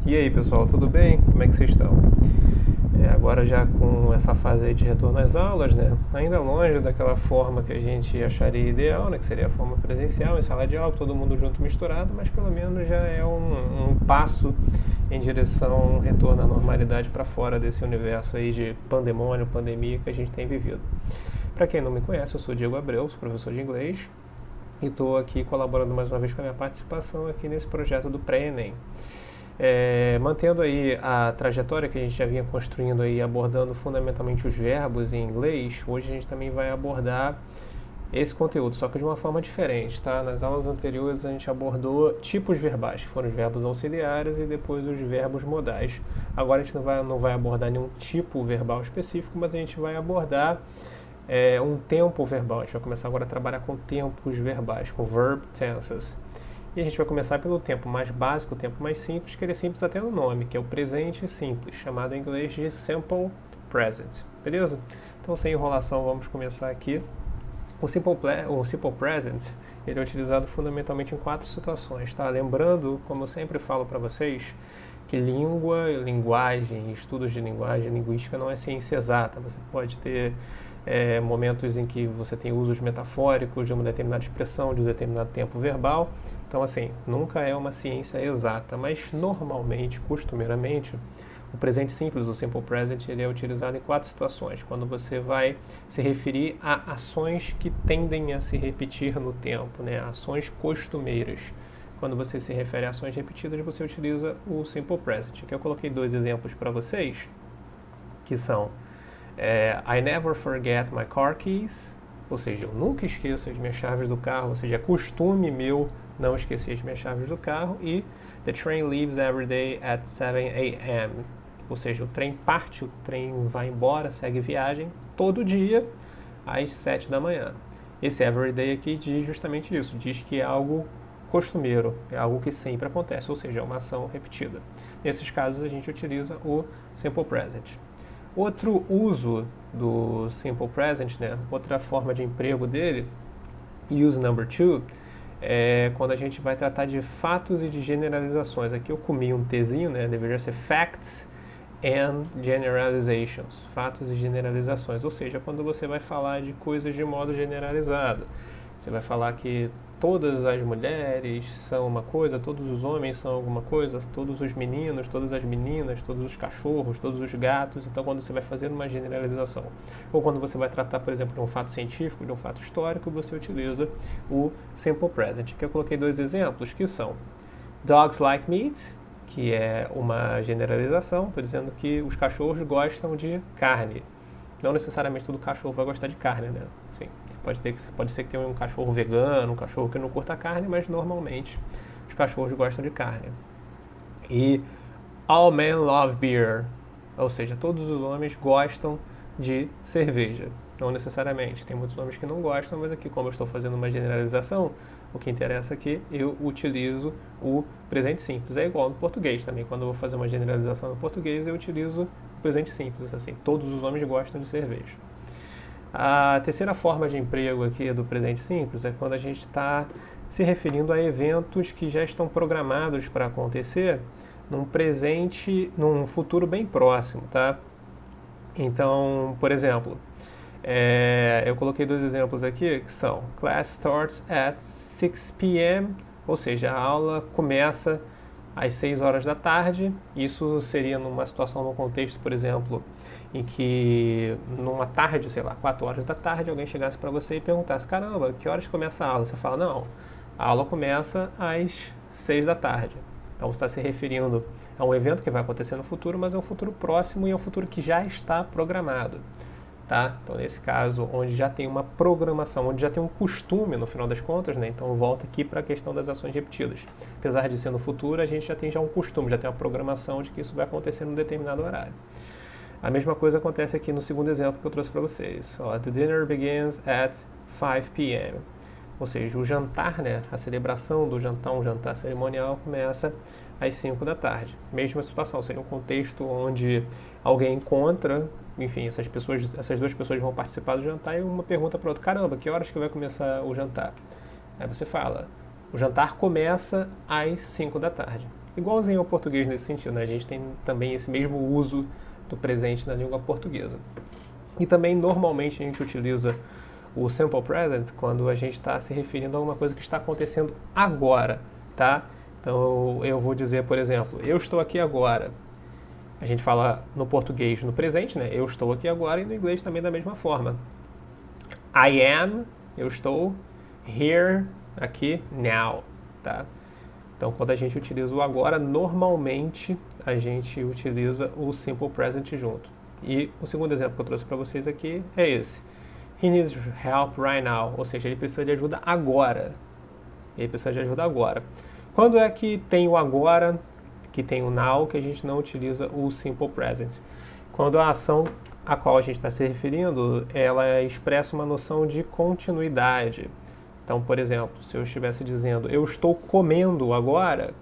E aí pessoal, tudo bem? Como é que vocês estão? Agora já com essa fase aí de retorno às aulas, né? Ainda longe daquela forma que a gente acharia ideal, né? Que seria a forma presencial, em sala de aula, todo mundo junto misturado, mas pelo menos já é um passo em direção a um retorno à normalidade para fora desse universo aí de pandemônio, pandemia que a gente tem vivido. Para quem não me conhece, eu sou Diego Abreu, sou professor de inglês e estou aqui colaborando mais uma vez com a minha participação aqui nesse projeto do Pré-ENEM. Mantendo aí a trajetória que a gente já vinha construindo aí, abordando fundamentalmente os verbos em inglês, hoje a gente também vai abordar esse conteúdo, só que de uma forma diferente, tá? Nas aulas anteriores a gente abordou tipos verbais, que foram os verbos auxiliares e depois os verbos modais. Agora a gente não vai abordar nenhum tipo verbal específico, mas a gente vai abordar um tempo verbal. A gente vai começar agora a trabalhar com tempos verbais, com verb tenses. E a gente vai começar pelo tempo mais básico, o tempo mais simples, que ele é simples até no nome, que é o presente simples, chamado em inglês de simple present. Beleza? Então, sem enrolação, vamos começar aqui. O simple present, ele é utilizado fundamentalmente em 4 situações, tá? Lembrando, como eu sempre falo para vocês, que linguagem, estudos de linguagem, linguística não é ciência exata. Você pode ter momentos em que você tem usos metafóricos de uma determinada expressão, de um determinado tempo verbal. Então, assim, nunca é uma ciência exata, mas normalmente, costumeiramente, o presente simples, o simple present, ele é utilizado em 4 situações. Quando você vai se referir a ações que tendem a se repetir no tempo, né? Ações costumeiras. Quando você se refere a ações repetidas, você utiliza o simple present. Aqui eu coloquei 2 exemplos para vocês, que são I never forget my car keys, ou seja, eu nunca esqueço as minhas chaves do carro, ou seja, é costume meu não esquecer as minhas chaves do carro, e the train leaves every day at 7 a.m., ou seja, o trem parte, o trem vai embora, segue viagem, todo dia, às 7 da manhã. Esse every day aqui diz justamente isso, diz que é algo costumeiro, é algo que sempre acontece, ou seja, é uma ação repetida. Nesses casos, a gente utiliza o simple present. Outro uso do simple present, né, outra forma de emprego dele, use number 2, é quando a gente vai tratar de fatos e de generalizações. Aqui eu comi um Tzinho, né, deveria ser facts and generalizations, fatos e generalizações, ou seja, quando você vai falar de coisas de modo generalizado. Você vai falar que todas as mulheres são uma coisa, todos os homens são alguma coisa, todos os meninos, todas as meninas, todos os cachorros, todos os gatos. Então, quando você vai fazer uma generalização, ou quando você vai tratar, por exemplo, de um fato científico, de um fato histórico, você utiliza o simple present. Aqui eu coloquei 2 exemplos, que são dogs like meat, que é uma generalização, estou dizendo que os cachorros gostam de carne. Não necessariamente todo cachorro vai gostar de carne, né? Sim. Pode ser que tenha um cachorro vegano, um cachorro que não curta carne, mas normalmente os cachorros gostam de carne. E all men love beer, ou seja, todos os homens gostam de cerveja. Não necessariamente, tem muitos homens que não gostam, mas aqui, como eu estou fazendo uma generalização, o que interessa é que eu utilizo o presente simples. É igual no português também, quando eu vou fazer uma generalização no português, eu utilizo o presente simples, assim, todos os homens gostam de cerveja. A terceira forma de emprego aqui do presente simples é quando a gente está se referindo a eventos que já estão programados para acontecer num futuro bem próximo, tá? Então, por exemplo, eu coloquei 2 exemplos aqui que são class starts at 6 p.m., ou seja, a aula começa às 6 horas da tarde. Isso seria numa situação, num contexto, por exemplo, em que numa tarde, sei lá, 4 horas da tarde, alguém chegasse para você e perguntasse, caramba, que horas começa a aula? Você fala, não, a aula começa às 6 da tarde. Então você está se referindo a um evento que vai acontecer no futuro, mas é um futuro próximo e é um futuro que já está programado. Tá? Então, nesse caso, onde já tem uma programação, onde já tem um costume, no final das contas, né? Então, volta aqui para a questão das ações repetidas. Apesar de ser no futuro, a gente já tem um costume, já tem uma programação de que isso vai acontecer num determinado horário. A mesma coisa acontece aqui no segundo exemplo que eu trouxe para vocês. The dinner begins at 5 p.m. Ou seja, o jantar, né? A celebração do jantar, um jantar cerimonial, começa às 5 da tarde. Mesma situação, seria um contexto onde alguém encontra, enfim, essas 2 pessoas vão participar do jantar e uma pergunta para outra, caramba, que horas que vai começar o jantar? Aí você fala, o jantar começa às 5 da tarde. igualzinho ao português nesse sentido, né? A gente tem também esse mesmo uso do presente na língua portuguesa. E também, normalmente, a gente utiliza o simple present quando a gente está se referindo a alguma coisa que está acontecendo agora, tá? Então, eu vou dizer, por exemplo, eu estou aqui agora. A gente fala no português no presente, né? Eu estou aqui agora, e no inglês também da mesma forma. I am, eu estou, here, aqui, now, tá? Então, quando a gente utiliza o agora, normalmente a gente utiliza o simple present junto. E o segundo exemplo que eu trouxe para vocês aqui é esse. He needs help right now, ou seja, ele precisa de ajuda agora. Ele precisa de ajuda agora. Quando é que tem o agora, que tem o now, que a gente não utiliza o simple present? Quando a ação a qual a gente está se referindo, ela expressa uma noção de continuidade. Então, por exemplo, se eu estivesse dizendo eu estou comendo agora,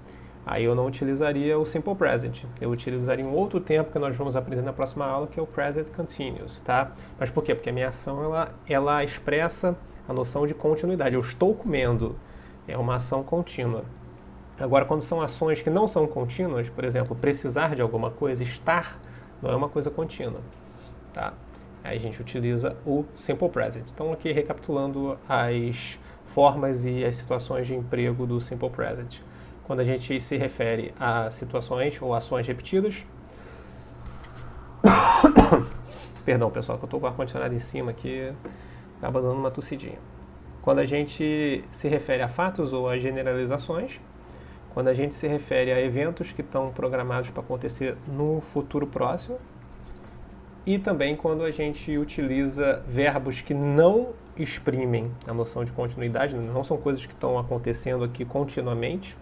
aí eu não utilizaria o simple present. Eu utilizaria um outro tempo que nós vamos aprender na próxima aula, que é o present continuous, tá? Mas por quê? Porque a minha ação, ela expressa a noção de continuidade. Eu estou comendo, é uma ação contínua. Agora, quando são ações que não são contínuas, por exemplo, precisar de alguma coisa, estar, não é uma coisa contínua, tá? Aí a gente utiliza o simple present. Então, aqui recapitulando as formas e as situações de emprego do simple present. Quando a gente se refere a situações ou ações repetidas... Perdão, pessoal, que eu estou com o ar-condicionado em cima aqui, acaba dando uma tossidinha. Quando a gente se refere a fatos ou a generalizações, quando a gente se refere a eventos que estão programados para acontecer no futuro próximo, e também quando a gente utiliza verbos que não exprimem a noção de continuidade, não são coisas que estão acontecendo aqui continuamente,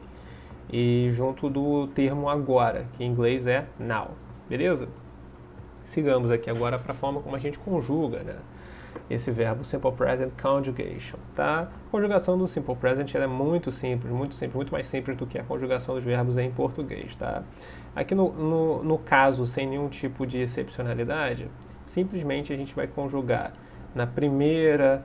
e junto do termo agora, que em inglês é now, beleza? Sigamos aqui agora para a forma como a gente conjuga, né, esse verbo Simple Present Conjugation, tá? A conjugação do Simple Present ela é muito simples, muito mais simples do que a conjugação dos verbos em português, tá? Aqui no caso, sem nenhum tipo de excepcionalidade, simplesmente a gente vai conjugar na primeira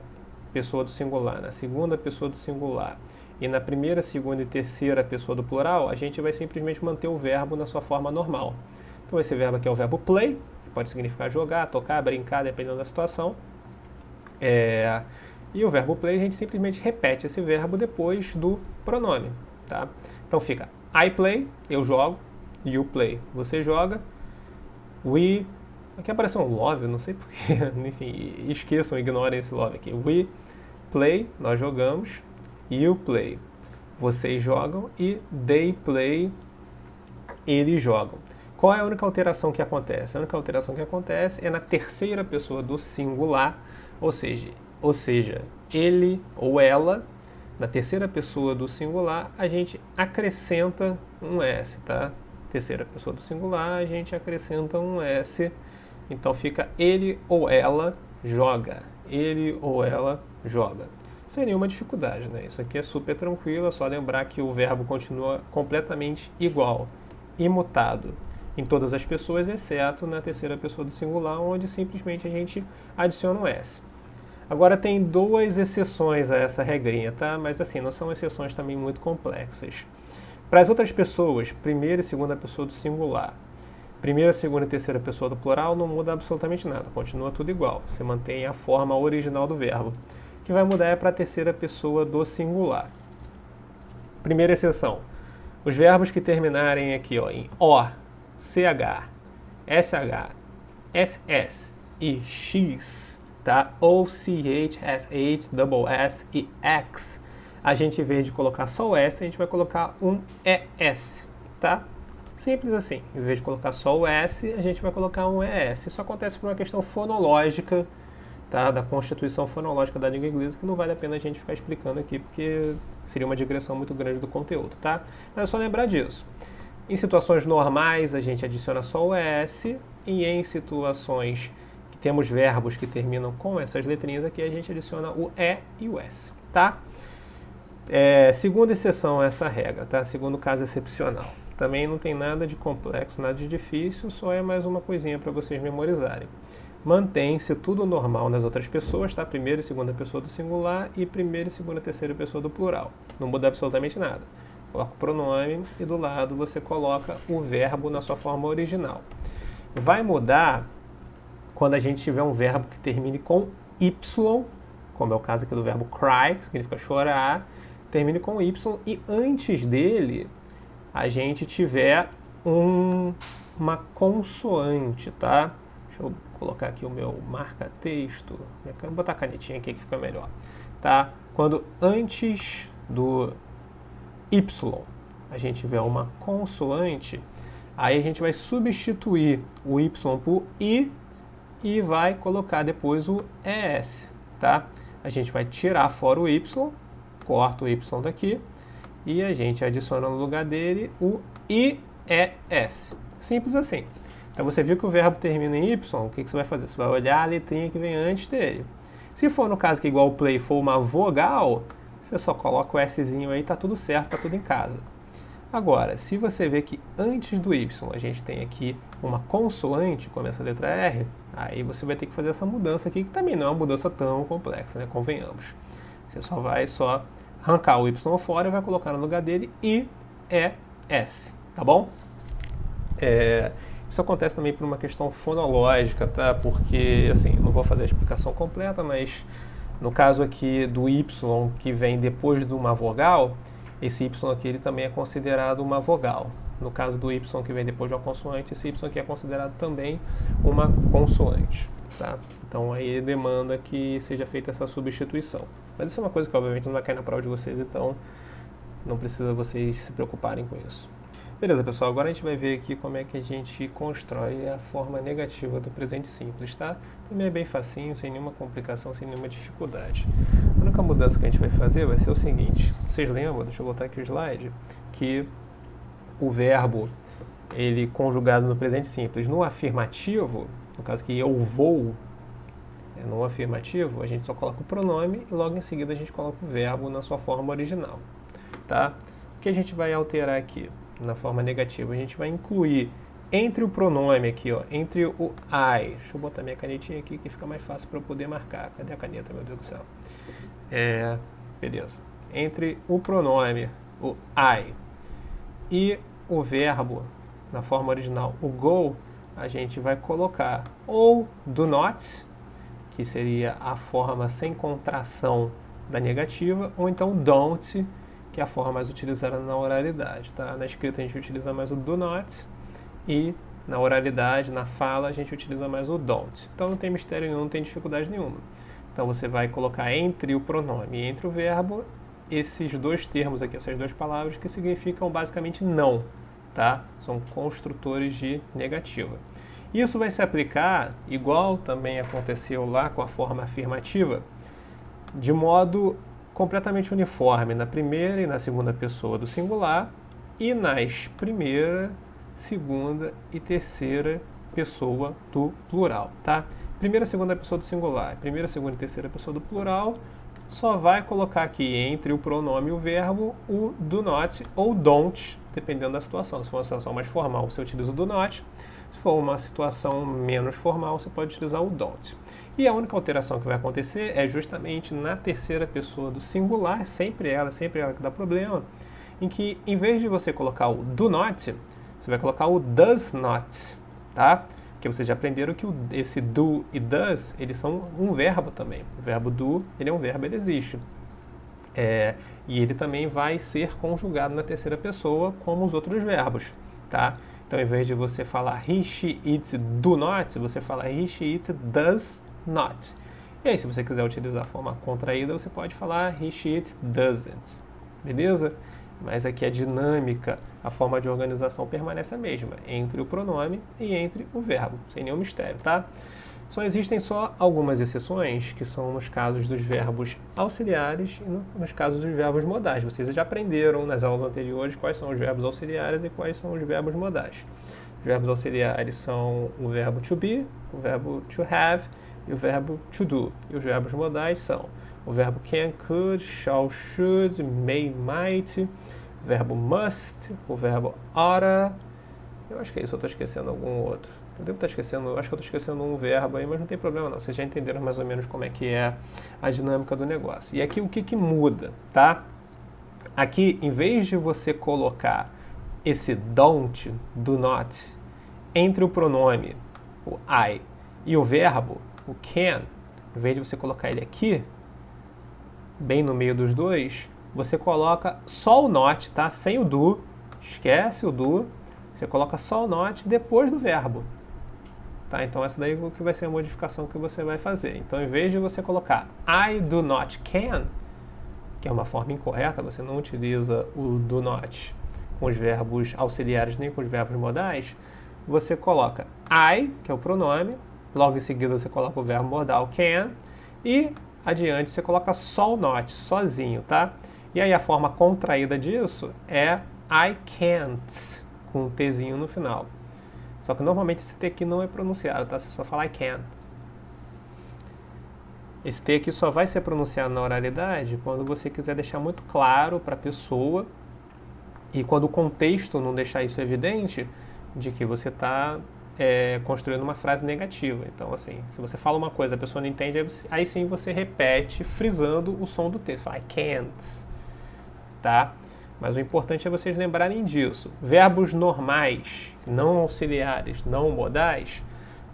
pessoa do singular, na segunda pessoa do singular e na primeira, segunda e terceira pessoa do plural, a gente vai simplesmente manter o verbo na sua forma normal. Então esse verbo aqui é o verbo play, que pode significar jogar, tocar, brincar, dependendo da situação. E o verbo play a gente simplesmente repete esse verbo depois do pronome, tá? Então fica I play, eu jogo, you play, você joga, we, aqui apareceu um love, não sei porquê, enfim, esqueçam, ignorem esse love aqui. We play, nós jogamos, you play, vocês jogam, e they play, eles jogam. Qual é a única alteração que acontece? A única alteração que acontece é na terceira pessoa do singular, ou seja, ele ou ela, na terceira pessoa do singular, a gente acrescenta um S, tá? Terceira pessoa do singular, a gente acrescenta um S, então fica ele ou ela joga. Ele ou ela joga. Sem nenhuma dificuldade, né? Isso aqui é super tranquilo, é só lembrar que o verbo continua completamente igual, imutado em todas as pessoas, exceto na terceira pessoa do singular, onde simplesmente a gente adiciona um S. Agora tem duas exceções a essa regrinha, tá? Mas assim, não são exceções também muito complexas. Para as outras pessoas, primeira e segunda pessoa do singular, primeira, segunda e terceira pessoa do plural não muda absolutamente nada, continua tudo igual. Você mantém a forma original do verbo. O que vai mudar é para a terceira pessoa do singular. Primeira exceção, os verbos que terminarem aqui ó, em O, CH, SH, SS e X, tá? Ou CH, SH, double S e X, a gente, em vez de colocar só o S, a gente vai colocar um ES, tá? Simples assim. Em vez de colocar só o S, a gente vai colocar um ES. Isso acontece por uma questão fonológica, tá? Da constituição fonológica da língua inglesa, que não vale a pena a gente ficar explicando aqui, porque seria uma digressão muito grande do conteúdo, tá? Mas é só lembrar disso. Em situações normais, a gente adiciona só o ES, e em situações que temos verbos que terminam com essas letrinhas aqui, a gente adiciona o E e o S, tá? Segunda exceção a essa regra, tá? Segundo caso excepcional. Também não tem nada de complexo, nada de difícil, só é mais uma coisinha para vocês memorizarem. Mantém-se tudo normal nas outras pessoas, tá? Primeira e segunda pessoa do singular e primeira e segunda e terceira pessoa do plural. Não muda absolutamente nada. coloca o pronome e do lado você coloca o verbo na sua forma original. Vai mudar quando a gente tiver um verbo que termine com Y, como é o caso aqui do verbo cry, que significa chorar, termine com Y, e antes dele a gente tiver uma consoante, tá? Deixa eu colocar aqui o meu marca-texto. Vou botar a canetinha aqui que fica melhor, tá? Quando antes do Y a gente tiver uma consoante, aí a gente vai substituir o Y por I e vai colocar depois o ES, tá? A gente vai tirar fora o Y, corta o Y daqui e a gente adiciona no lugar dele o IES. Simples assim. Então você viu que o verbo termina em Y, o que você vai fazer? Você vai olhar a letrinha que vem antes dele. Se for no caso que igual o play for uma vogal, você só coloca o Szinho aí, tá tudo certo, tá tudo em casa. Agora, se você vê que antes do Y a gente tem aqui uma consoante, como essa letra R, aí você vai ter que fazer essa mudança aqui, que também não é uma mudança tão complexa, né? Convenhamos. Você só vai arrancar o Y fora e vai colocar no lugar dele IES, tá bom? Isso acontece também por uma questão fonológica, tá? Porque, assim, não vou fazer a explicação completa, mas no caso aqui do Y que vem depois de uma vogal, esse Y aqui ele também é considerado uma vogal. No caso do Y que vem depois de uma consoante, esse Y aqui é considerado também uma consoante, tá? Então aí demanda que seja feita essa substituição. Mas isso é uma coisa que obviamente não vai cair na prova de vocês, então não precisa vocês se preocuparem com isso. Beleza, pessoal, agora a gente vai ver aqui como é que a gente constrói a forma negativa do presente simples, tá? Também é bem facinho, sem nenhuma complicação, sem nenhuma dificuldade. A única mudança que a gente vai fazer vai ser o seguinte: vocês lembram, deixa eu botar aqui o slide, que o verbo, ele conjugado no presente simples, no afirmativo, no caso que eu vou, no afirmativo, a gente só coloca o pronome e logo em seguida a gente coloca o verbo na sua forma original, tá? O que a gente vai alterar aqui? Na forma negativa, a gente vai incluir entre o pronome aqui, ó, entre o I. Deixa eu botar minha canetinha aqui que fica mais fácil para eu poder marcar. Cadê a caneta, meu Deus do céu? Beleza. Entre o pronome, o I, e o verbo, na forma original, o go, a gente vai colocar ou do not, que seria a forma sem contração da negativa, ou então don't, que é a forma mais utilizada na oralidade, tá? Na escrita a gente utiliza mais o do not e na oralidade, na fala, a gente utiliza mais o don't. Então não tem mistério nenhum, não tem dificuldade nenhuma. Então você vai colocar entre o pronome e entre o verbo esses dois termos aqui, essas duas palavras que significam basicamente não, tá? São construtores de negativa. Isso vai se aplicar, igual também aconteceu lá com a forma afirmativa, de modo completamente uniforme na primeira e na segunda pessoa do singular e nas primeira, segunda e terceira pessoa do plural, tá? Primeira, segunda pessoa do singular, primeira, segunda e terceira pessoa do plural, só vai colocar aqui entre o pronome e o verbo o do not ou don't, dependendo da situação. Se for uma situação mais formal, você utiliza o do not. Se for uma situação menos formal, você pode utilizar o don't. E a única alteração que vai acontecer é justamente na terceira pessoa do singular, sempre ela que dá problema, em que em vez de você colocar o do not, você vai colocar o does not, tá? Porque vocês já aprenderam que esse do e does, eles são um verbo também. O verbo do, ele é um verbo, ele existe. E ele também vai ser conjugado na terceira pessoa, como os outros verbos, tá? Então, em vez de você falar he, she, it, do not, você fala he, she, it, does not. E aí, se você quiser utilizar a forma contraída, você pode falar he, she, it, doesn't. Beleza? Mas aqui a dinâmica, a forma de organização permanece a mesma, entre o pronome e entre o verbo, sem nenhum mistério, tá? Só existem algumas exceções, que são nos casos dos verbos auxiliares e nos casos dos verbos modais. Vocês já aprenderam nas aulas anteriores quais são os verbos auxiliares e quais são os verbos modais. Os verbos auxiliares são o verbo to be, o verbo to have e o verbo to do. E os verbos modais são o verbo can, could, shall, should, may, might, o verbo must, o verbo oughta. Eu acho que é isso, eu estou esquecendo algum outro. Eu devo estar esquecendo, acho que eu estou esquecendo um verbo aí, mas não tem problema não. Vocês já entenderam mais ou menos como é que é a dinâmica do negócio. E aqui o que muda, tá? Aqui, em vez de você colocar esse don't, do not, entre o pronome, o I, e o verbo, o can, em vez de você colocar ele aqui, bem no meio dos dois, você coloca só o not, tá? Sem o do, esquece o do, você coloca só o not depois do verbo. Tá? Então essa daí que vai ser a modificação que você vai fazer. Então, em vez de você colocar I do not can, que é uma forma incorreta, você não utiliza o do not com os verbos auxiliares nem com os verbos modais, você coloca I, que é o pronome, logo em seguida você coloca o verbo modal can, e adiante você coloca só o not, sozinho, tá? E aí a forma contraída disso é I can't, com um Tzinho no final. Só que normalmente esse T aqui não é pronunciado, tá? Você só fala I can. Esse T aqui só vai ser pronunciado na oralidade quando você quiser deixar muito claro para a pessoa e quando o contexto não deixar isso evidente de que você está construindo uma frase negativa. Então, assim, se você fala uma coisa a pessoa não entende, aí sim você repete frisando o som do T. Você fala I can't, tá? Mas o importante é vocês lembrarem disso. Verbos normais, não auxiliares, não modais,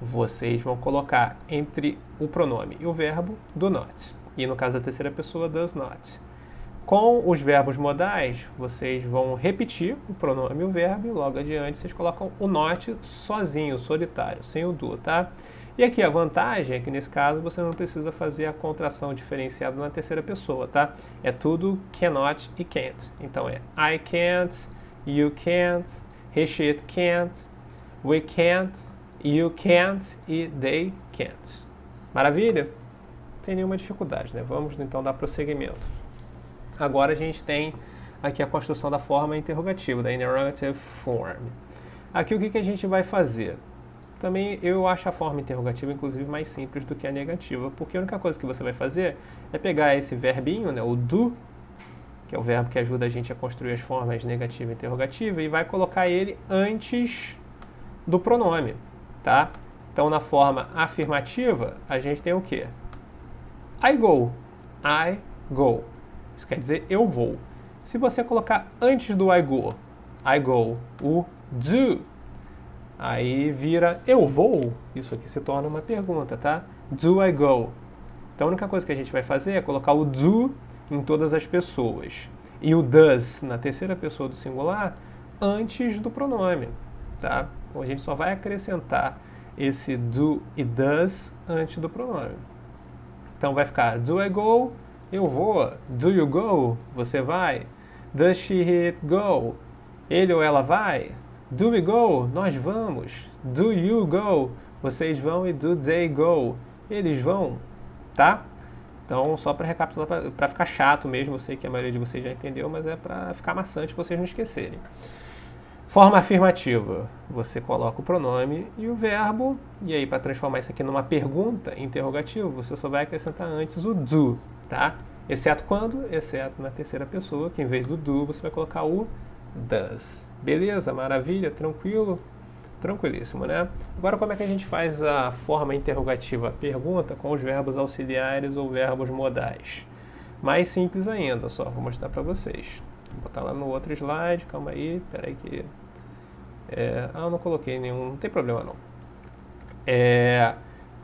vocês vão colocar entre o pronome e o verbo do not. E no caso da terceira pessoa, does not. Com os verbos modais, vocês vão repetir o pronome e o verbo e logo adiante vocês colocam o not sozinho, solitário, sem o do, tá? E aqui a vantagem é que nesse caso você não precisa fazer a contração diferenciada na terceira pessoa, tá? É tudo cannot e can't. Então é I can't, you can't, he, she, it can't, we can't, you can't e they can't. Maravilha? Não tem nenhuma dificuldade, né? Vamos então dar prosseguimento. Agora a gente tem aqui a construção da forma interrogativa, da interrogative form. Aqui o que a gente vai fazer? Também eu acho a forma interrogativa, inclusive, mais simples do que a negativa, porque a única coisa que você vai fazer é pegar esse verbinho, né, o do, que é o verbo que ajuda a gente a construir as formas negativa e interrogativa, e vai colocar ele antes do pronome, tá? Então, na forma afirmativa, a gente tem o quê? I go. I go. Isso quer dizer eu vou. Se você colocar antes do I go, o do, aí vira eu vou. Isso aqui se torna uma pergunta, tá? Do I go? Então a única coisa que a gente vai fazer é colocar o do em todas as pessoas e o does na terceira pessoa do singular antes do pronome, tá? Então a gente só vai acrescentar esse do e does antes do pronome. Então vai ficar do I go? Eu vou. Do you go? Você vai. Does she it go? Ele ou ela vai. Do we go? Nós vamos. Do you go? Vocês vão. E do they go? Eles vão. Tá? Então, só para recapitular, para ficar chato mesmo, eu sei que a maioria de vocês já entendeu, mas é para ficar maçante para vocês não esquecerem. Forma afirmativa. Você coloca o pronome e o verbo, e aí para transformar isso aqui numa pergunta interrogativa, você só vai acrescentar antes o do, tá? Exceto quando? Exceto na terceira pessoa, que em vez do do, você vai colocar o does. Beleza? Maravilha? Tranquilo? Tranquilíssimo, né? Agora, como é que a gente faz a forma interrogativa pergunta com os verbos auxiliares ou verbos modais? Mais simples ainda, só vou mostrar para vocês. Vou botar lá no outro slide, calma aí, peraí que... eu não coloquei nenhum, não tem problema não.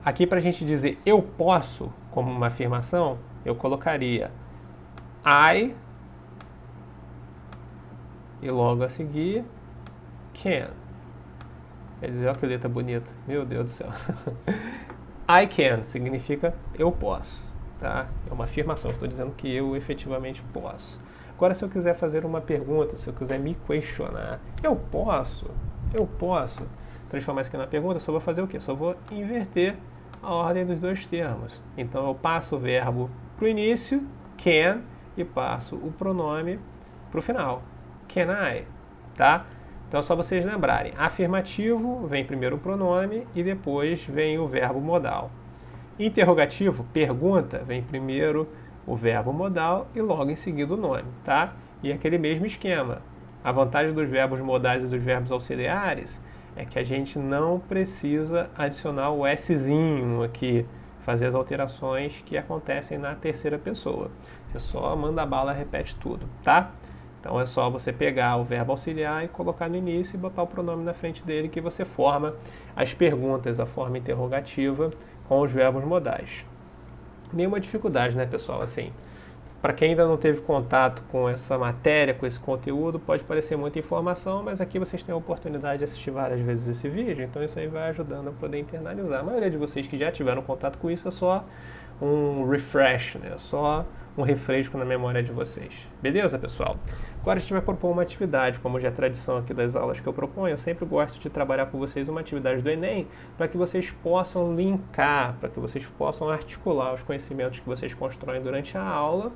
Aqui para a gente dizer eu posso, como uma afirmação, eu colocaria I e logo a seguir can. Quer dizer, olha que letra bonita, meu Deus do céu. I can significa eu posso, tá? É uma afirmação, estou dizendo que eu efetivamente posso. Agora, se eu quiser fazer uma pergunta, se eu quiser me questionar, eu posso transformar isso aqui na pergunta, eu só vou fazer o quê? Só vou inverter a ordem dos dois termos. Então, eu passo o verbo para o início, can, e passo o pronome para o final, can I, tá? Então, é só vocês lembrarem, afirmativo vem primeiro o pronome e depois vem o verbo modal. Interrogativo, pergunta, vem primeiro o verbo modal e logo em seguida o nome, tá? E aquele mesmo esquema. A vantagem dos verbos modais e dos verbos auxiliares é que a gente não precisa adicionar o Szinho aqui, fazer as alterações que acontecem na terceira pessoa. Você só manda bala e repete tudo, tá? Então é só você pegar o verbo auxiliar e colocar no início e botar o pronome na frente dele, que você forma as perguntas, a forma interrogativa com os verbos modais. Nenhuma dificuldade, né, pessoal? Assim, para quem ainda não teve contato com essa matéria, com esse conteúdo, pode parecer muita informação, mas aqui vocês têm a oportunidade de assistir várias vezes esse vídeo, então isso aí vai ajudando a poder internalizar. A maioria de vocês que já tiveram contato com isso é só um refresh, né? Só um refresco na memória de vocês. Beleza, pessoal? Agora a gente vai propor uma atividade, como já é tradição aqui das aulas que eu proponho, eu sempre gosto de trabalhar com vocês uma atividade do Enem, para que vocês possam linkar, para que vocês possam articular os conhecimentos que vocês constroem durante a aula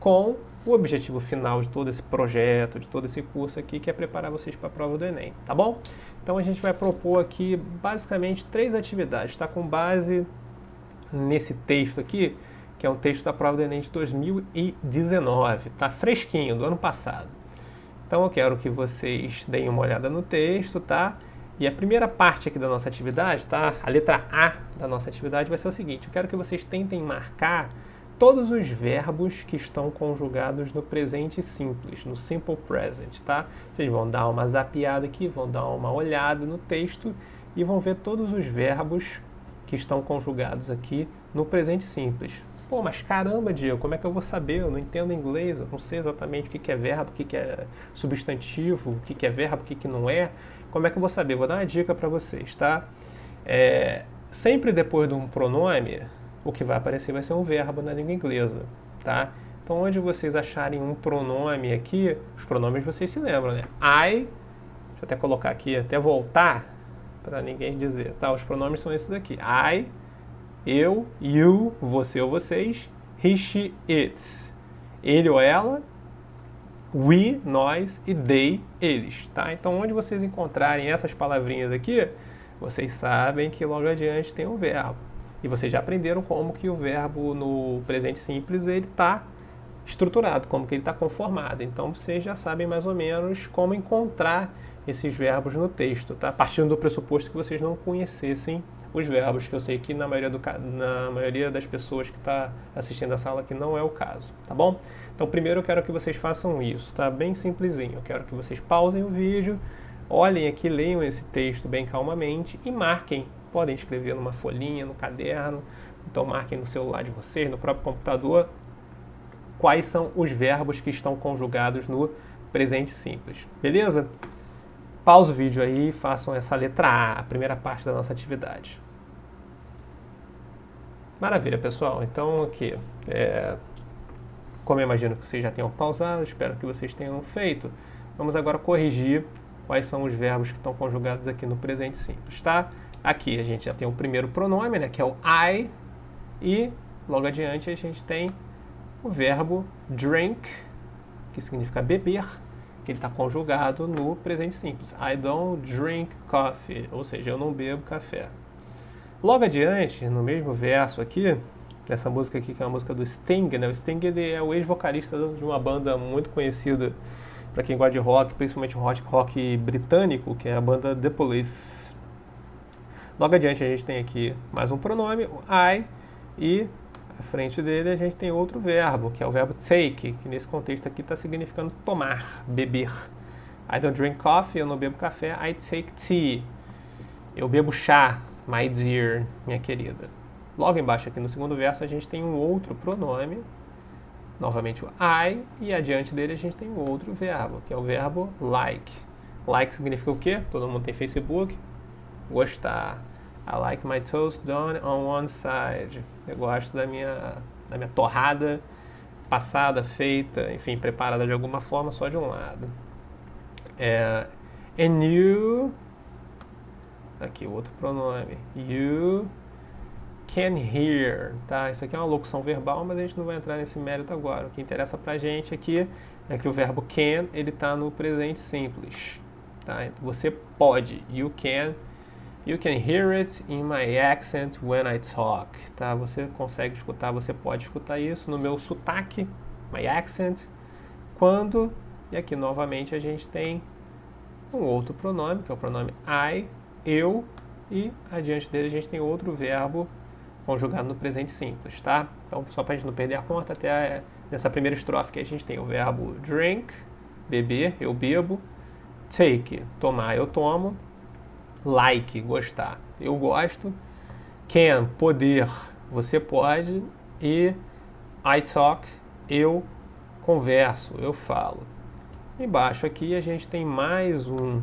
com o objetivo final de todo esse projeto, de todo esse curso aqui, que é preparar vocês para a prova do Enem, tá bom? Então a gente vai propor aqui basicamente 3 atividades, tá? Com base nesse texto aqui, que é um texto da prova do Enem de 2019, tá fresquinho, do ano passado. Então eu quero que vocês deem uma olhada no texto, tá? E a primeira parte aqui da nossa atividade, tá? A letra A da nossa atividade vai ser o seguinte: eu quero que vocês tentem marcar todos os verbos que estão conjugados no presente simples, no simple present, tá? Vocês vão dar uma zapeada aqui, vão dar uma olhada no texto e vão ver todos os verbos que estão conjugados aqui no presente simples. Pô, mas caramba, Diego, como é que eu vou saber? Eu não entendo inglês, eu não sei exatamente o que é verbo, o que é substantivo, o que é verbo, o que não é. Como é que eu vou saber? Vou dar uma dica para vocês, tá? Sempre depois de um pronome, o que vai aparecer vai ser um verbo na língua inglesa, tá? Então, onde vocês acharem um pronome aqui, os pronomes vocês se lembram, né? I, deixa eu até colocar aqui, até voltar, para ninguém dizer, tá? Os pronomes são esses aqui. I, eu, you, você ou vocês, he, she, it, ele ou ela, we, nós e they, eles, tá? Então, onde vocês encontrarem essas palavrinhas aqui, vocês sabem que logo adiante tem um verbo. E vocês já aprenderam como que o verbo no presente simples ele está estruturado, como que ele está conformado. Então, vocês já sabem mais ou menos como encontrar esses verbos no texto, tá? Partindo do pressuposto que vocês não conhecessem os verbos, que eu sei que na maioria das pessoas que está assistindo essa aula aqui não é o caso, tá bom? Então, primeiro eu quero que vocês façam isso, tá? Bem simplesinho. Eu quero que vocês pausem o vídeo, olhem aqui, leiam esse texto bem calmamente e marquem. Podem escrever numa folhinha, no caderno, então marquem no celular de vocês, no próprio computador, quais são os verbos que estão conjugados no presente simples, beleza? Pausa o vídeo aí e façam essa letra A, a primeira parte da nossa atividade. Maravilha, pessoal. Então, aqui, como eu imagino que vocês já tenham pausado, espero que vocês tenham feito, vamos agora corrigir quais são os verbos que estão conjugados aqui no presente simples, tá? Aqui a gente já tem o primeiro pronome, né, que é o I, e logo adiante a gente tem o verbo drink, que significa beber, que ele está conjugado no presente simples. I don't drink coffee, ou seja, eu não bebo café. Logo adiante, no mesmo verso aqui, nessa música aqui, que é uma música do Sting, né? O Sting ele é o ex-vocalista de uma banda muito conhecida para quem gosta de rock, principalmente rock britânico, que é a banda The Police. Logo adiante a gente tem aqui mais um pronome, o I, e à frente dele a gente tem outro verbo, que é o verbo take, que nesse contexto aqui está significando tomar, beber. I don't drink coffee, eu não bebo café. I take tea, eu bebo chá, my dear, minha querida. Logo embaixo aqui no segundo verso a gente tem um outro pronome, novamente o I, e adiante dele a gente tem um outro verbo, que é o verbo like. Like significa o quê? Todo mundo tem Facebook. Gostar. I like my toast done on one side. Eu gosto da minha torrada passada, feita, enfim, preparada de alguma forma, só de um lado. And you, aqui o outro pronome, you can hear, tá? Isso aqui é uma locução verbal, mas a gente não vai entrar nesse mérito agora. O que interessa pra gente aqui é que o verbo can, ele tá no presente simples, tá? Você pode, you can hear it in my accent when I talk, tá? Você consegue escutar, você pode escutar isso no meu sotaque, my accent, quando, e aqui novamente a gente tem um outro pronome, que é o pronome I, eu, e adiante dele a gente tem outro verbo conjugado no presente simples, tá? Então, só para a gente não perder a conta, até nessa primeira estrofe que a gente tem o verbo drink, beber, eu bebo. Take, tomar, eu tomo. Like, gostar, eu gosto. Can, poder, você pode. E I talk, eu converso, eu falo. Embaixo aqui a gente tem mais um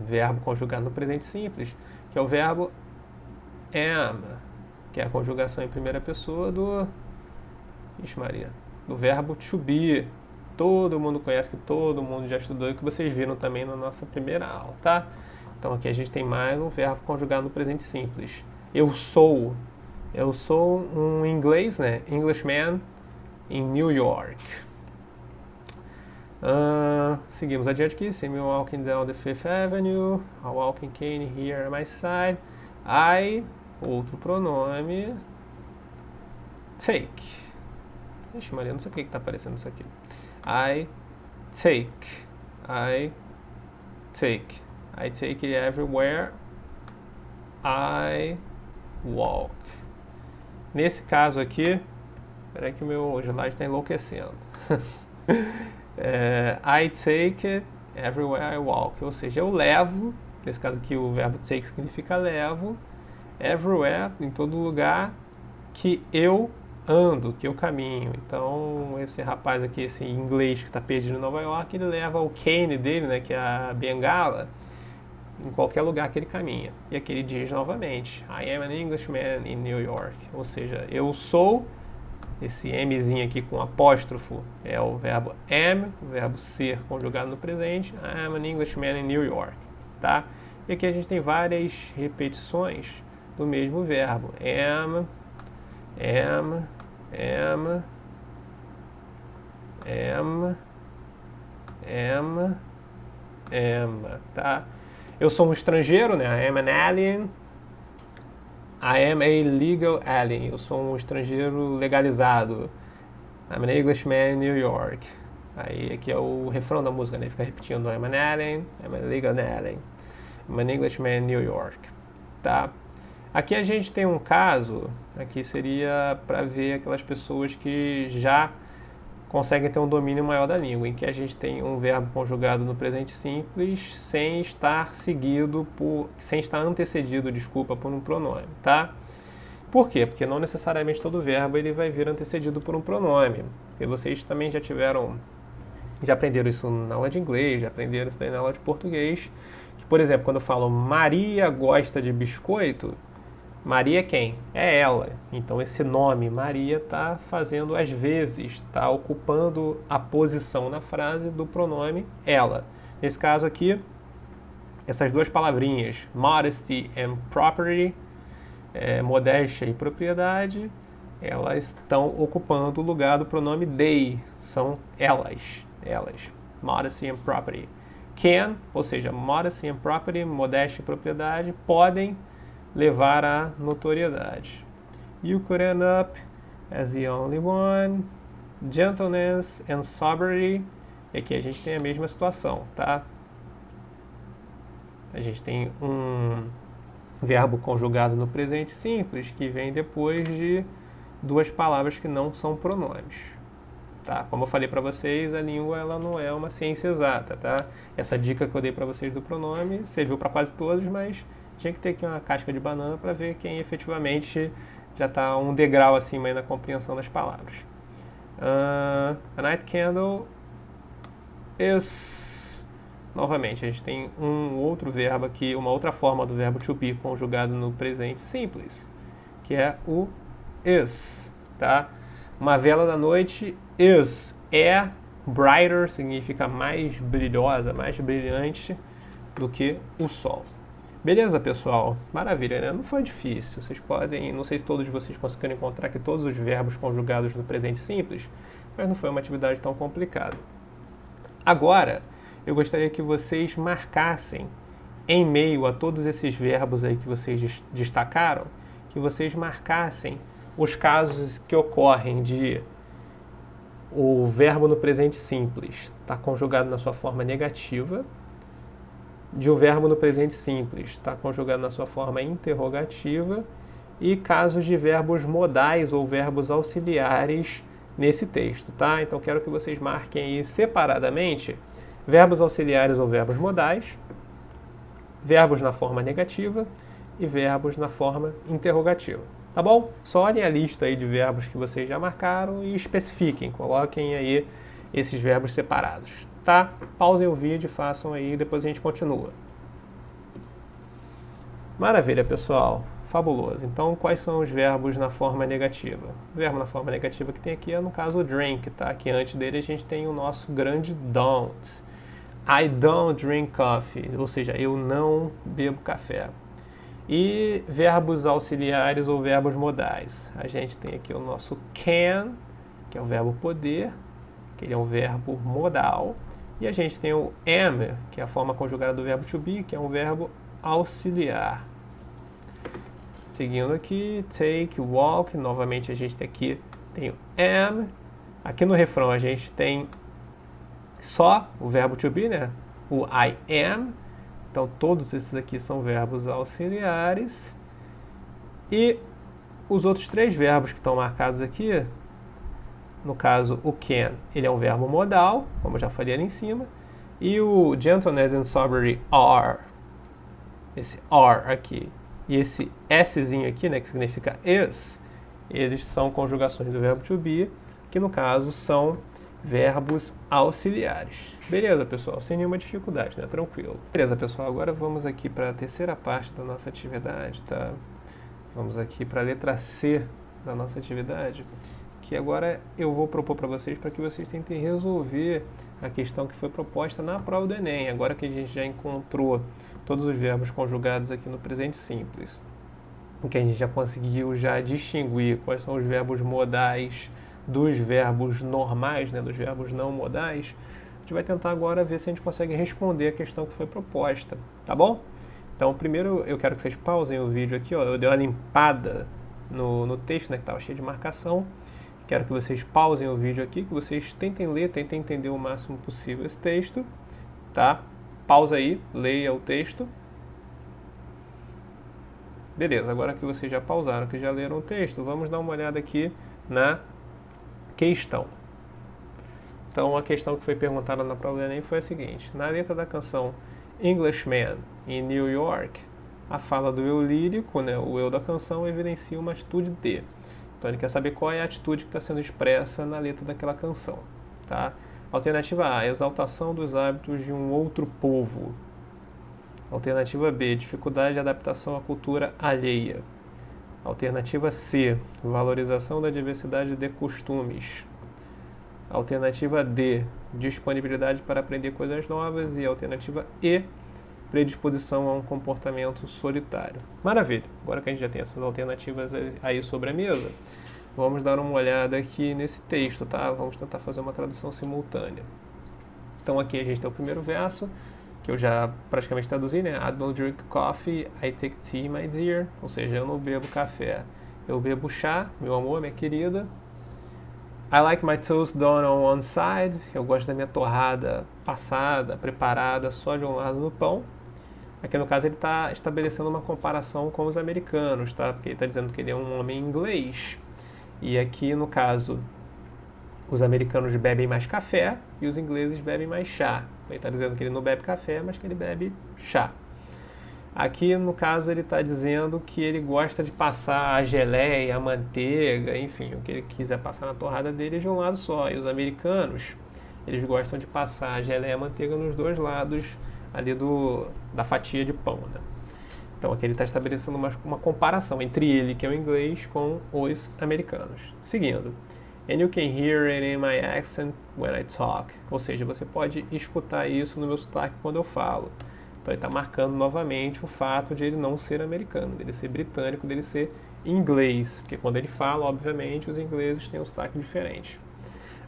verbo conjugado no presente simples, que é o verbo am, que é a conjugação em primeira pessoa do verbo to be. Todo mundo conhece, que todo mundo já estudou e que vocês viram também na nossa primeira aula, tá? Então aqui a gente tem mais um verbo conjugado no presente simples. Eu sou um inglês, né? Englishman in New York. Seguimos adiante aqui. See me walking down the Fifth Avenue. A walking cane here at my side. I, outro pronome. Take. Ixi, Maria, não sei por que tá aparecendo isso aqui. I take. I take. I take it everywhere I walk. Nesse caso aqui, peraí que o meu slide está enlouquecendo. I take it everywhere I walk. Ou seja, eu levo, nesse caso aqui o verbo take significa levo, everywhere, em todo lugar que eu ando, que eu caminho. Então, esse rapaz aqui, esse inglês que está perdido em Nova York, ele leva o cane dele, né, que é a bengala, em qualquer lugar que ele caminha. E aqui ele diz novamente, I am an Englishman in New York. Ou seja, eu sou, esse Mzinho aqui com apóstrofo é o verbo am, o verbo ser conjugado no presente, I am an Englishman in New York, tá? E aqui a gente tem várias repetições do mesmo verbo, am, tá? Eu sou um estrangeiro, né? I am an alien. I am a legal alien. Eu sou um estrangeiro legalizado. I'm an Englishman in New York. Aí aqui é o refrão da música, né? Fica repetindo I'm an alien, I'm a legal alien. I'm an Englishman in New York. Tá? Aqui a gente tem um caso, aqui seria para ver aquelas pessoas que já conseguem ter um domínio maior da língua, em que a gente tem um verbo conjugado no presente simples sem estar antecedido, por um pronome, tá? Por quê? Porque não necessariamente todo verbo ele vai vir antecedido por um pronome. Porque vocês também já aprenderam isso na aula de inglês, já aprenderam isso daí na aula de português, que, por exemplo, quando eu falo Maria gosta de biscoito, Maria é quem? É ela. Então esse nome Maria está fazendo às vezes, está ocupando a posição na frase do pronome ela. Nesse caso aqui, essas duas palavrinhas, modesty and property, modéstia e propriedade, elas estão ocupando o lugar do pronome they, são elas. Modesty and property. Can, ou seja, modesty and property, modéstia e propriedade, podem levar à notoriedade. You could end up as the only one. Gentleness and sobriety. E aqui a gente tem a mesma situação, tá? A gente tem um verbo conjugado no presente simples que vem depois de duas palavras que não são pronomes. Tá? Como eu falei para vocês, a língua ela não é uma ciência exata, tá? Essa dica que eu dei para vocês do pronome serviu para quase todos, mas tinha que ter aqui uma casca de banana para ver quem efetivamente já está um degrau acima aí na compreensão das palavras. A night candle is... Novamente, a gente tem um outro verbo aqui, uma outra forma do verbo to be conjugado no presente simples, que é o is, tá? Uma vela da noite is, é brighter, significa mais brilhosa, mais brilhante do que o sol. Beleza, pessoal? Maravilha, né? Não foi difícil. Vocês podem, não sei se todos vocês conseguiram encontrar aqui todos os verbos conjugados no presente simples, mas não foi uma atividade tão complicada. Agora, eu gostaria que vocês marcassem, em meio a todos esses verbos aí que vocês destacaram, que vocês marcassem os casos que ocorrem de o verbo no presente simples estar conjugado na sua forma negativa, de o verbo no presente simples estar conjugado na sua forma interrogativa e casos de verbos modais ou verbos auxiliares nesse texto, tá? Então quero que vocês marquem aí separadamente verbos auxiliares ou verbos modais, verbos na forma negativa e verbos na forma interrogativa, tá bom? Só olhem a lista aí de verbos que vocês já marcaram e especifiquem, coloquem aí esses verbos separados, tá? Pausem o vídeo, façam aí e depois a gente continua. Maravilha, pessoal. Fabuloso. Então, quais são os verbos na forma negativa? O verbo na forma negativa que tem aqui é, no caso, o drink, tá? Que antes dele a gente tem o nosso grande don't. I don't drink coffee, ou seja, eu não bebo café. E verbos auxiliares ou verbos modais. A gente tem aqui o nosso can, que é o verbo poder, que ele é um verbo modal. E a gente tem o am, que é a forma conjugada do verbo to be, que é um verbo auxiliar. Seguindo aqui, take, walk, novamente a gente tem o am. Aqui no refrão a gente tem só o verbo to be, né? O I am. Então todos esses aqui são verbos auxiliares. E os outros três verbos que estão marcados aqui, no caso o can, ele é um verbo modal, como eu já falei ali em cima. E o gentleness and sobriety are, esse are aqui, e esse szinho aqui, né, que significa is, eles são conjugações do verbo to be, que no caso são verbos auxiliares. Beleza, pessoal? Sem nenhuma dificuldade, né? Tranquilo. Beleza, pessoal? Agora vamos aqui para a terceira parte da nossa atividade, tá? Vamos aqui para a letra C da nossa atividade, que agora eu vou propor para vocês para que vocês tentem resolver a questão que foi proposta na prova do Enem, agora que a gente já encontrou todos os verbos conjugados aqui no presente simples, que a gente já conseguiu distinguir quais são os verbos modais dos verbos normais, né, dos verbos não modais. A gente vai tentar agora ver se a gente consegue responder a questão que foi proposta, tá bom? Então, primeiro eu quero que vocês pausem o vídeo aqui, ó, eu dei uma limpada no texto, né, que estava cheio de marcação. Quero que vocês pausem o vídeo aqui, que vocês tentem ler, tentem entender o máximo possível esse texto, tá? Pausa aí, leia o texto. Beleza, agora que vocês já pausaram, que já leram o texto, vamos dar uma olhada aqui na questão. Então, a questão que foi perguntada na prova do Enem foi a seguinte: na letra da canção Englishman in New York, a fala do eu lírico, né, o eu da canção, evidencia uma atitude de. Então, ele quer saber qual é a atitude que está sendo expressa na letra daquela canção, tá? Alternativa A, exaltação dos hábitos de um outro povo. Alternativa B, dificuldade de adaptação à cultura alheia. Alternativa C, valorização da diversidade de costumes. Alternativa D, disponibilidade para aprender coisas novas. E alternativa E, predisposição a um comportamento solitário. Maravilha! Agora que a gente já tem essas alternativas aí sobre a mesa, vamos dar uma olhada aqui nesse texto, tá? Vamos tentar fazer uma tradução simultânea. Então aqui a gente tem o primeiro verso, que eu já praticamente traduzi, né? I don't drink coffee, I take tea, my dear. Ou seja, eu não bebo café, eu bebo chá, meu amor, minha querida. I like my toast done on one side. Eu gosto da minha torrada passada, preparada só de um lado do pão. Aqui no caso ele está estabelecendo uma comparação com os americanos, tá? Porque ele está dizendo que ele é um homem inglês. E aqui no caso, os americanos bebem mais café e os ingleses bebem mais chá. Ele está dizendo que ele não bebe café, mas que ele bebe chá. Aqui no caso ele está dizendo que ele gosta de passar a geleia, a manteiga, enfim, o que ele quiser passar na torrada dele é de um lado só. E os americanos, eles gostam de passar a geleia e a manteiga nos dois lados ali da fatia de pão, né? Então aqui ele está estabelecendo uma comparação entre ele, que é o inglês, com os americanos. Seguindo. And you can hear it in my accent when I talk. Ou seja, você pode escutar isso no meu sotaque quando eu falo. Então ele está marcando novamente o fato de ele não ser americano, dele ser britânico, dele ser inglês. Porque quando ele fala, obviamente, os ingleses têm um sotaque diferente.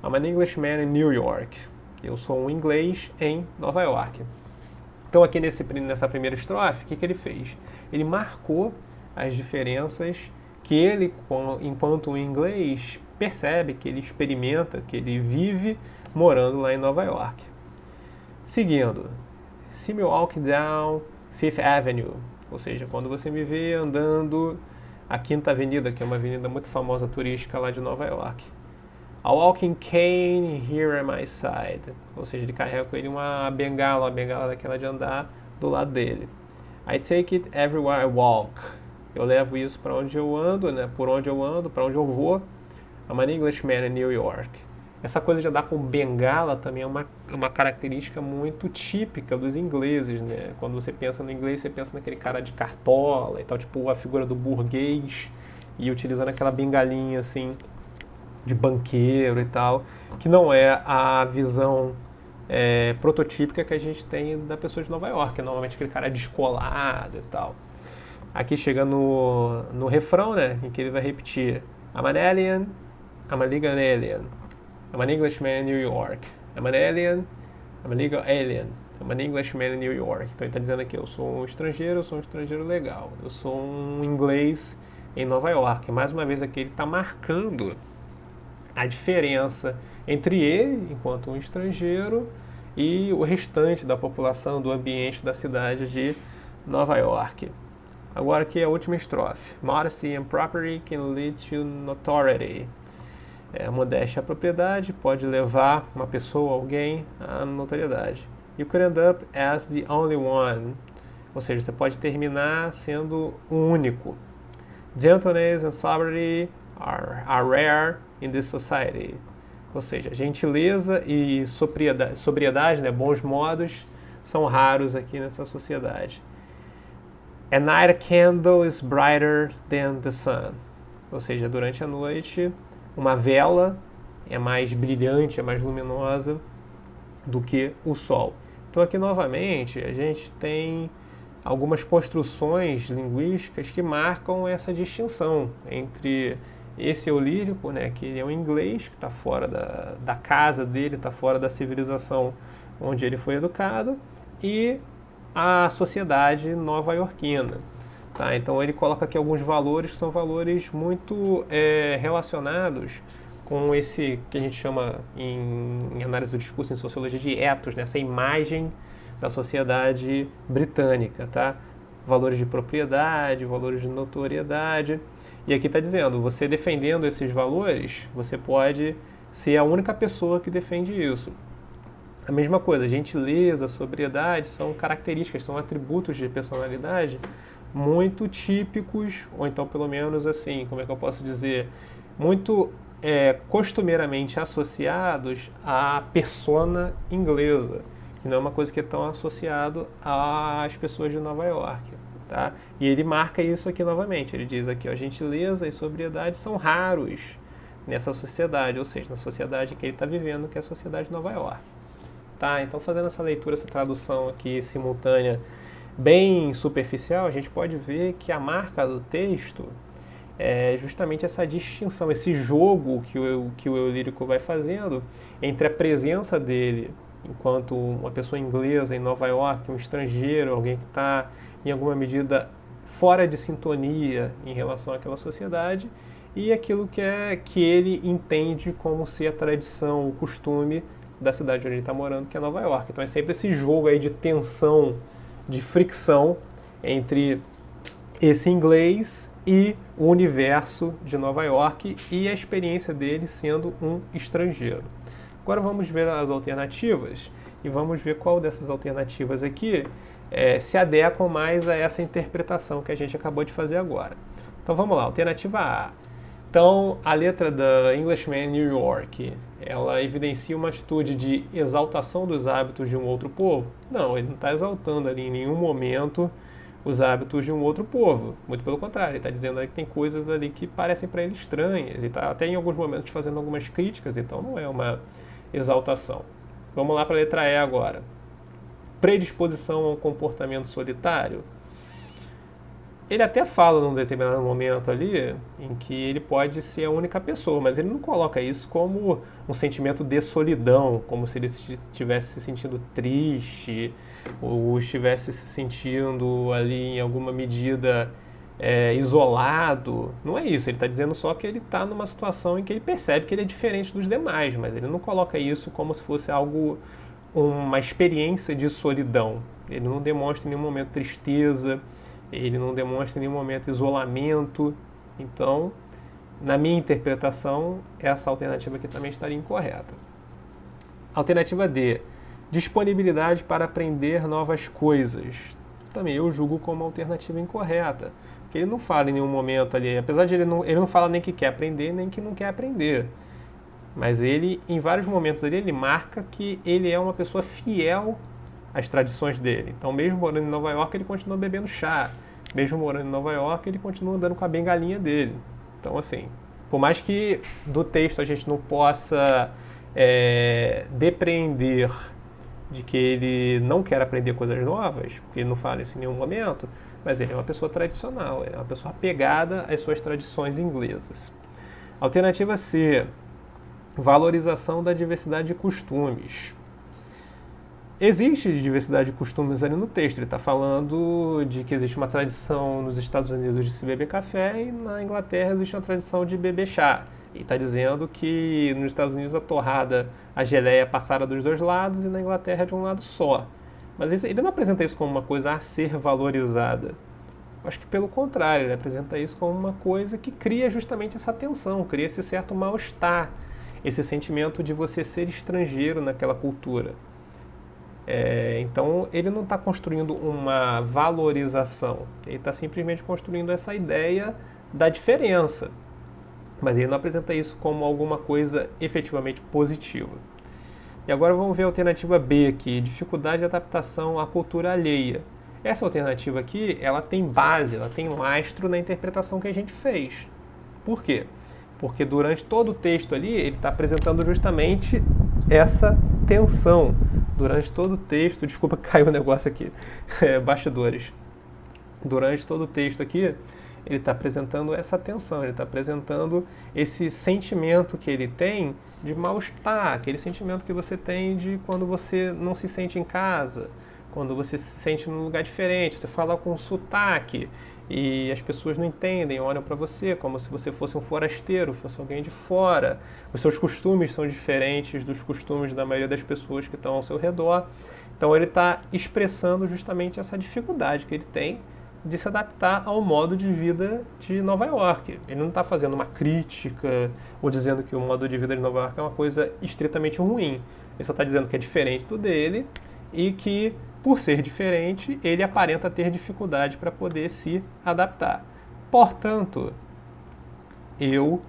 I'm an Englishman in New York. Eu sou um inglês em Nova York. Então aqui nessa primeira estrofe, o que ele fez? Ele marcou as diferenças que ele, enquanto um inglês, percebe, que ele experimenta, que ele vive morando lá em Nova York. Seguindo. See me walk down Fifth Avenue. Ou seja, quando você me vê andando a Quinta Avenida, que é uma avenida muito famosa turística lá de Nova York. A walking cane here at my side. Ou seja, ele carrega com ele uma bengala daquela de andar do lado dele. I take it everywhere I walk. Eu levo isso para onde eu ando, né? Por onde eu ando, para onde eu vou. I'm an Englishman in New York. Essa coisa de andar com bengala também é uma característica muito típica dos ingleses, né? Quando você pensa no inglês, você pensa naquele cara de cartola e tal, tipo a figura do burguês, e utilizando aquela bengalinha assim de banqueiro e tal, que não é a visão prototípica que a gente tem da pessoa de Nova York, normalmente aquele cara descolado e tal. Aqui chega no refrão, né, em que ele vai repetir I'm an alien, I'm a legal alien, I'm an Englishman in New York, I'm an alien, I'm a legal alien, I'm an Englishman in New York. Então ele está dizendo aqui, eu sou um estrangeiro legal, eu sou um inglês em Nova York. Mais uma vez aqui ele está marcando a diferença entre ele, enquanto um estrangeiro, e o restante da população do ambiente da cidade de Nova York. Agora aqui é a última estrofe. Modesty and property can lead to notoriety. A modéstia e a propriedade pode levar uma pessoa, alguém, à notoriedade. You could end up as the only one. Ou seja, você pode terminar sendo o único. Gentleness and sobriety are rare in this society. Ou seja, gentileza e sobriedade, né, bons modos, são raros aqui nessa sociedade. A night candle is brighter than the sun. Ou seja, durante a noite, uma vela é mais brilhante, é mais luminosa do que o sol. Então aqui novamente a gente tem algumas construções linguísticas que marcam essa distinção entre esse eu lírico, né, que ele é um inglês que está fora da casa dele, está fora da civilização onde ele foi educado, e a sociedade nova-iorquina. Tá? Então ele coloca aqui alguns valores que são valores muito relacionados com esse que a gente chama em análise do discurso, em sociologia, de ethos, né? Essa imagem da sociedade britânica. Tá? Valores de propriedade, valores de notoriedade. E aqui está dizendo, você defendendo esses valores, você pode ser a única pessoa que defende isso. A mesma coisa, gentileza, sobriedade são características, são atributos de personalidade muito típicos, ou então pelo menos assim, como é que eu posso dizer, muito costumeiramente associados à persona inglesa, que não é uma coisa que é tão associado às pessoas de Nova York. Tá? E ele marca isso aqui novamente, ele diz aqui, ó, gentileza e sobriedade são raros nessa sociedade, ou seja, na sociedade que ele está vivendo, que é a sociedade de Nova York. Tá? Então, fazendo essa leitura, essa tradução aqui simultânea, bem superficial, a gente pode ver que a marca do texto é justamente essa distinção, esse jogo que o eu lírico vai fazendo entre a presença dele enquanto uma pessoa inglesa em Nova York, um estrangeiro, alguém que está em alguma medida fora de sintonia em relação àquela sociedade, e aquilo que ele entende como ser a tradição, o costume da cidade onde ele está morando, que é Nova York. Então é sempre esse jogo aí de tensão, de fricção entre esse inglês e o universo de Nova York e a experiência dele sendo um estrangeiro. Agora vamos ver as alternativas e vamos ver qual dessas alternativas aqui se adequam mais a essa interpretação que a gente acabou de fazer agora. Então vamos lá, alternativa A. Então a letra da Englishman in New York, ela evidencia uma atitude de exaltação dos hábitos de um outro povo? Não, ele não está exaltando ali em nenhum momento os hábitos de um outro povo. Muito pelo contrário, ele está dizendo ali que tem coisas ali que parecem para ele estranhas, e está até em alguns momentos fazendo algumas críticas, então não é uma exaltação. Vamos lá para a letra E agora. Predisposição a um comportamento solitário. Ele até fala num determinado momento ali em que ele pode ser a única pessoa, mas ele não coloca isso como um sentimento de solidão, como se ele estivesse se sentindo triste ou estivesse se sentindo ali em alguma medida isolado. Não é isso, ele está dizendo só que ele está numa situação em que ele percebe que ele é diferente dos demais, mas ele não coloca isso como se fosse algo, uma experiência de solidão. Ele não demonstra em nenhum momento tristeza, ele não demonstra em nenhum momento isolamento. Então, na minha interpretação, essa alternativa aqui também estaria incorreta. Alternativa D, disponibilidade para aprender novas coisas. Também eu julgo como alternativa incorreta, porque ele não fala em nenhum momento ali, apesar de ele não fala nem que quer aprender, nem que não quer aprender. Mas ele, em vários momentos ali, ele marca que ele é uma pessoa fiel às tradições dele. Então, mesmo morando em Nova York, ele continua bebendo chá. Mesmo morando em Nova York, ele continua andando com a bengalinha dele. Então, assim, por mais que do texto a gente não possa depreender de que ele não quer aprender coisas novas, porque ele não fala isso em nenhum momento, mas ele é uma pessoa tradicional, ele é uma pessoa apegada às suas tradições inglesas. Alternativa C, valorização da diversidade de costumes. Existe diversidade de costumes ali no texto. Ele está falando de que existe uma tradição nos Estados Unidos de se beber café e na Inglaterra existe uma tradição de beber chá. E está dizendo que nos Estados Unidos a torrada, a geleia passada dos dois lados e na Inglaterra é de um lado só. Mas ele não apresenta isso como uma coisa a ser valorizada. Acho que pelo contrário, ele apresenta isso como uma coisa que cria justamente essa tensão, cria esse certo mal-estar, esse sentimento de você ser estrangeiro naquela cultura. Então, ele não está construindo uma valorização, ele está simplesmente construindo essa ideia da diferença. Mas ele não apresenta isso como alguma coisa efetivamente positiva. E agora vamos ver a alternativa B aqui, dificuldade de adaptação à cultura alheia. Essa alternativa aqui, ela tem base, ela tem lastro na interpretação que a gente fez. Por quê? Porque durante todo o texto ali, ele está apresentando justamente essa tensão. Durante todo o texto, desculpa, caiu o negócio aqui, bastidores. Durante todo o texto aqui, ele está apresentando essa tensão, ele está apresentando esse sentimento que ele tem de mal-estar, aquele sentimento que você tem de quando você não se sente em casa, quando você se sente num lugar diferente, você fala com sotaque e as pessoas não entendem, olham para você como se você fosse um forasteiro, fosse alguém de fora. Os seus costumes são diferentes dos costumes da maioria das pessoas que estão ao seu redor. Então ele está expressando justamente essa dificuldade que ele tem de se adaptar ao modo de vida de Nova York. Ele não está fazendo uma crítica ou dizendo que o modo de vida de Nova York é uma coisa estritamente ruim. Ele só está dizendo que é diferente do dele e que, por ser diferente, ele aparenta ter dificuldade para poder se adaptar. Portanto, eu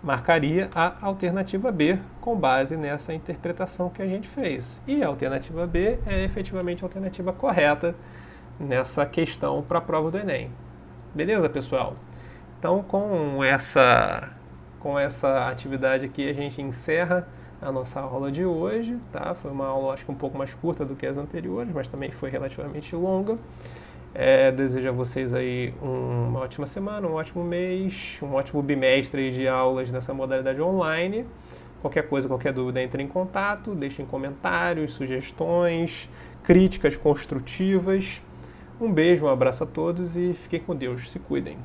marcaria a alternativa B com base nessa interpretação que a gente fez. E a alternativa B é efetivamente a alternativa correta nessa questão para a prova do Enem. Beleza, pessoal? Então, com essa atividade aqui, a gente encerra a nossa aula de hoje, tá? Foi uma aula, acho que um pouco mais curta do que as anteriores, mas também foi relativamente longa. Desejo a vocês aí uma ótima semana, um ótimo mês, um ótimo bimestre de aulas nessa modalidade online. Qualquer coisa, qualquer dúvida, entre em contato, deixem comentários, sugestões, críticas construtivas. Um beijo, um abraço a todos e fiquem com Deus. Se cuidem.